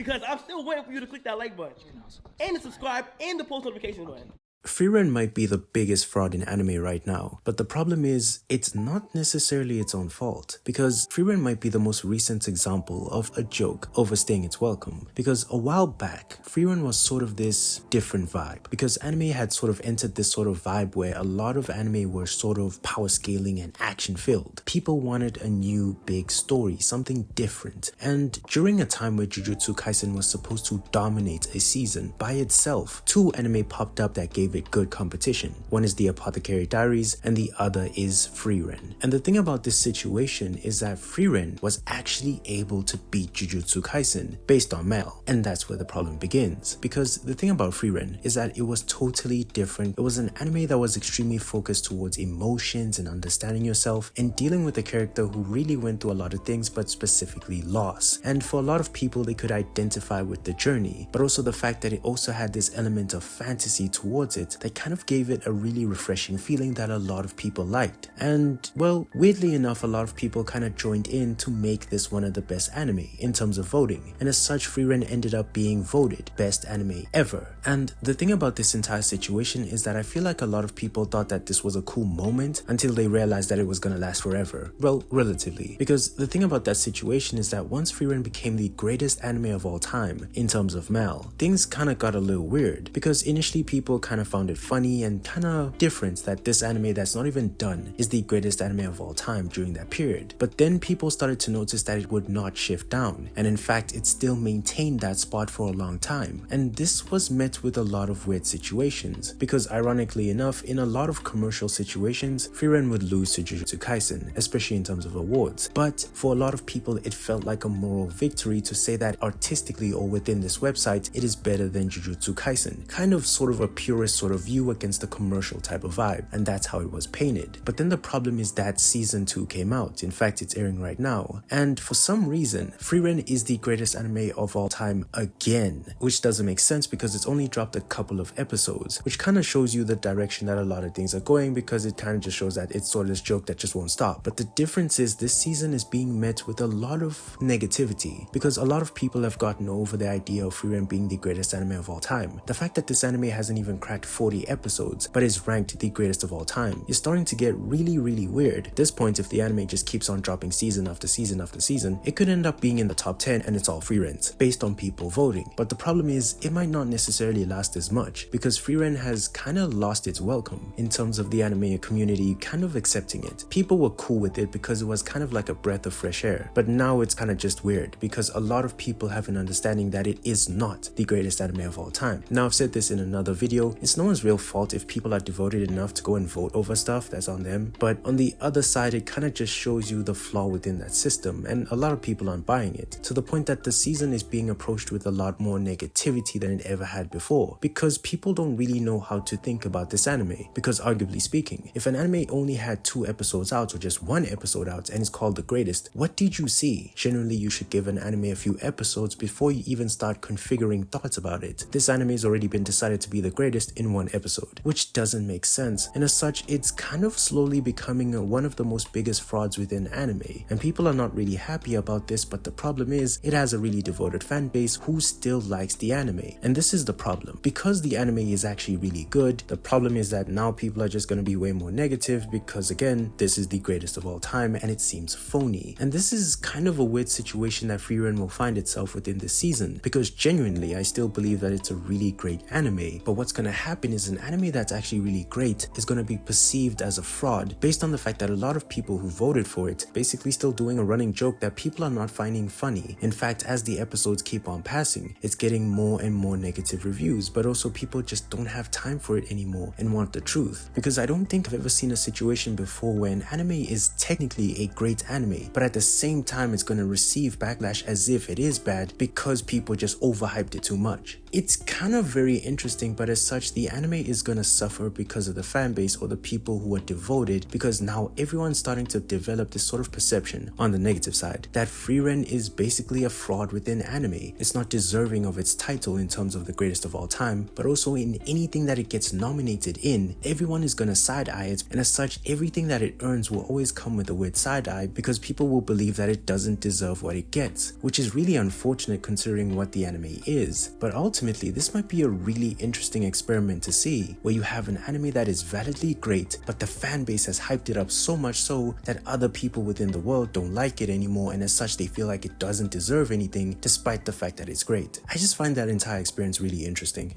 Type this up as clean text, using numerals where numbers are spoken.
because I'm still waiting for you to click that like button and to subscribe and the post notification button. Frieren might be the biggest fraud in anime right now, but the problem is, it's not necessarily its own fault, because Frieren might be the most recent example of a joke overstaying its welcome, because a while back, Frieren was sort of this different vibe, because anime had sort of entered this sort of vibe where a lot of anime were sort of power scaling and action filled. People wanted a new big story, something different, and during a time where Jujutsu Kaisen was supposed to dominate a season by itself, two anime popped up that gave it good competition. One is the Apothecary Diaries and the other is Frieren. And the thing about this situation is that Frieren was actually able to beat Jujutsu Kaisen based on Mel, and that's where the problem begins. Because the thing about Frieren is that it was totally different. It was an anime that was extremely focused towards emotions and understanding yourself and dealing with a character who really went through a lot of things, but specifically loss. And for a lot of people, they could identify with the journey, but also the fact that it also had this element of fantasy towards it that kind of gave it a really refreshing feeling that a lot of people liked. And well, weirdly enough, a lot of people kind of joined in to make this one of the best anime in terms of voting, and as such Frieren ended up being voted best anime ever. And the thing about this entire situation is that I feel like a lot of people thought that this was a cool moment until they realized that it was gonna last forever. Well, relatively, because the thing about that situation is that once Frieren became the greatest anime of all time in terms of Mel, things kind of got a little weird, because initially people kind of found it funny and kind of different that this anime that's not even done is the greatest anime of all time during that period. But then people started to notice that it would not shift down, and in fact it still maintained that spot for a long time. And this was met with a lot of weird situations, because ironically enough, in a lot of commercial situations, Frieren would lose to Jujutsu Kaisen, especially in terms of awards. But for a lot of people, it felt like a moral victory to say that artistically or within this website, it is better than Jujutsu Kaisen. Kind of sort of a purist sort of view against the commercial type of vibe, and that's how it was painted. But then the problem is that season 2 came out. In fact, it's airing right now, and for some reason Frieren is the greatest anime of all time again, which doesn't make sense because it's only dropped a couple of episodes, which kind of shows you the direction that a lot of things are going, because it kind of just shows that it's sort of this joke that just won't stop. But the difference is this season is being met with a lot of negativity, because a lot of people have gotten over the idea of Frieren being the greatest anime of all time. The fact that this anime hasn't even cracked 40 episodes but is ranked the greatest of all time is starting to get really weird. At this point, if the anime just keeps on dropping season after season after season, it could end up being in the top 10 and it's all Frieren's based on people voting. But the problem is it might not necessarily last as much, because Frieren has kind of lost its welcome in terms of the anime community kind of accepting it. People were cool with it because it was kind of like a breath of fresh air, but now it's kind of just weird because a lot of people have an understanding that it is not the greatest anime of all time. Now, I've said this in another video, it's no one's real fault if people are devoted enough to go and vote over stuff, that's on them. But on the other side, it kind of just shows you the flaw within that system, and a lot of people aren't buying it, to the point that the season is being approached with a lot more negativity than it ever had before, because people don't really know how to think about this anime. Because arguably speaking, if an anime only had 2 episodes out or just 1 episode out and it's called the greatest, what did you see? Generally, you should give an anime a few episodes before you even start configuring thoughts about it. This anime has already been decided to be the greatest in 1 episode, which doesn't make sense, and as such it's kind of slowly becoming one of the most biggest frauds within anime, and people are not really happy about this. But the problem is it has a really devoted fan base who still likes the anime, and this is the problem. Because the anime is actually really good, the problem is that now people are just going to be way more negative, because again, this is the greatest of all time and it seems phony. And this is kind of a weird situation that Frieren will find itself within this season, because genuinely I still believe that it's a really great anime, but what's going to happen is an anime that's actually really great is going to be perceived as a fraud based on the fact that a lot of people who voted for it basically still doing a running joke that people are not finding funny. In fact, as the episodes keep on passing, it's getting more and more negative reviews, but also people just don't have time for it anymore and want the truth. Because I don't think I've ever seen a situation before where an anime is technically a great anime, but at the same time it's going to receive backlash as if it is bad because people just overhyped it too much. It's kind of very interesting, but as such the the anime is gonna suffer because of the fan base or the people who are devoted, because now everyone's starting to develop this sort of perception on the negative side that Frieren is basically a fraud within anime. It's not deserving of its title in terms of the greatest of all time, but also in anything that it gets nominated in, everyone is gonna side-eye it, and as such, everything that it earns will always come with a weird side-eye because people will believe that it doesn't deserve what it gets, which is really unfortunate considering what the anime is. But ultimately, this might be a really interesting experiment to see, where you have an anime that is validly great, but the fan base has hyped it up so much so that other people within the world don't like it anymore, and as such they feel like it doesn't deserve anything despite the fact that it's great. I just find that entire experience really interesting.